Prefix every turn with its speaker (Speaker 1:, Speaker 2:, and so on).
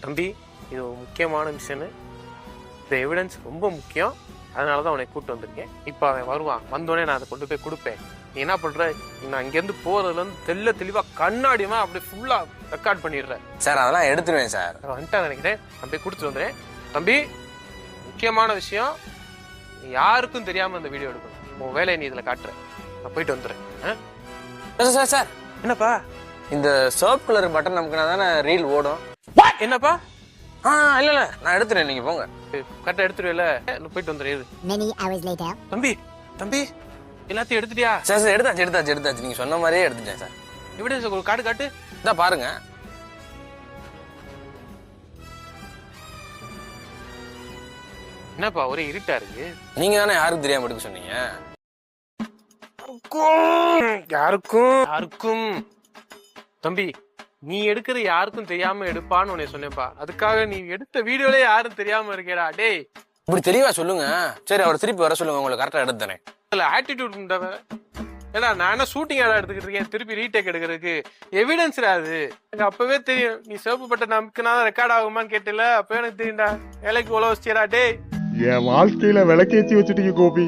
Speaker 1: தம்பி, இது ஒரு முக்கியமான மிஷனு. இந்த எவிடன்ஸ் ரொம்ப முக்கியம். அதனால தான் அவனை கூப்பிட்டு வந்திருக்கேன். இப்போ அவன் வருவான். வந்தோடனே நான் அதை கொண்டு போய் கொடுப்பேன். நீ என்ன பண்ற, நான் இங்கேருந்து போறதுலேருந்து தெளிவாக கண்ணாடியுமா அப்படியே ஃபுல்லாக ரெக்கார்ட் பண்ணிடுறேன்.
Speaker 2: சார் அதெல்லாம் எடுத்துருவேன் சார்.
Speaker 1: வந்துட்டான் நினைக்கிறேன். நான் போய் கொடுத்துட்டு வந்துடுறேன். தம்பி, முக்கியமான விஷயம், யாருக்கும் தெரியாம இந்த வீடியோ எடுக்கணும். உன் வேலையை நீ இதில் காட்டுற. நான் போயிட்டு வந்துடுறேன்.
Speaker 2: சார் சார்
Speaker 1: என்னப்பா?
Speaker 2: இந்த சர்ப் கலர் பட்டன் நமக்கு தானே ரீல் ஓடும்.
Speaker 1: என்னப்பா?
Speaker 2: இல்ல நான் எடுத்துறேன், நீங்க போங்க.
Speaker 1: கரெக்டாக எடுத்துருவேல, போயிட்டு வந்துடுறேன். தம்பி தம்பி, எல்லாத்தையும் எடுத்துட்டியா?
Speaker 2: சார் சார் எடுத்தாச்சு. நீங்க சொன்ன மாதிரியே எடுத்துட்டேன் சார்.
Speaker 1: எவிடன்ஸ் ஒரு கார்டு காட்டு.
Speaker 2: இதான் பாருங்க.
Speaker 1: என்னப்பா ஒரே இருட்டா இருக்கு?
Speaker 2: நீங்க தானே யாருக்கு தெரியாம எடுக்க சொன்னீங்க.
Speaker 1: யாருக்கும் தம்பி, நீ எடுக்கிற யாருக்கும் தெரியாம எடுப்பான்னு உன்னை சொன்னேப்பா. அதுக்காக நீ எடுத்த வீடியோல யாரும் தெரியாம இருக்கேடா. டேய்,
Speaker 2: இப்படி தெளிவா சொல்லுங்க. சரி, அவர் திருப்பி வர சொல்லுங்க, உங்களுக்கு கரெக்டா எடுத்து தரேன்.
Speaker 1: இல்ல ஆட்டிடியூட் உண்டவ. ஏன்னா நான் என்ன ஷூட்டிங் ஆடா எடுத்துக்கிட்டு இருக்கேன், திருப்பி ரீடேக் எடுக்கிறதுக்கு எவிடன்ஸ் அது. எனக்கு அப்பவே தெரியும். நீ சிவப்பு பட்ட நமக்குனா ரெக்கார்ட் ஆகுமான்னு கேட்டல, அப்பவே எனக்கு தெரியும்டா. வேலைக்கு உழவு வச்சியடா. டேய்,
Speaker 3: என் வாழ்க்கையில விளக்கேத்தி வச்சுட்டீங்க கோபி.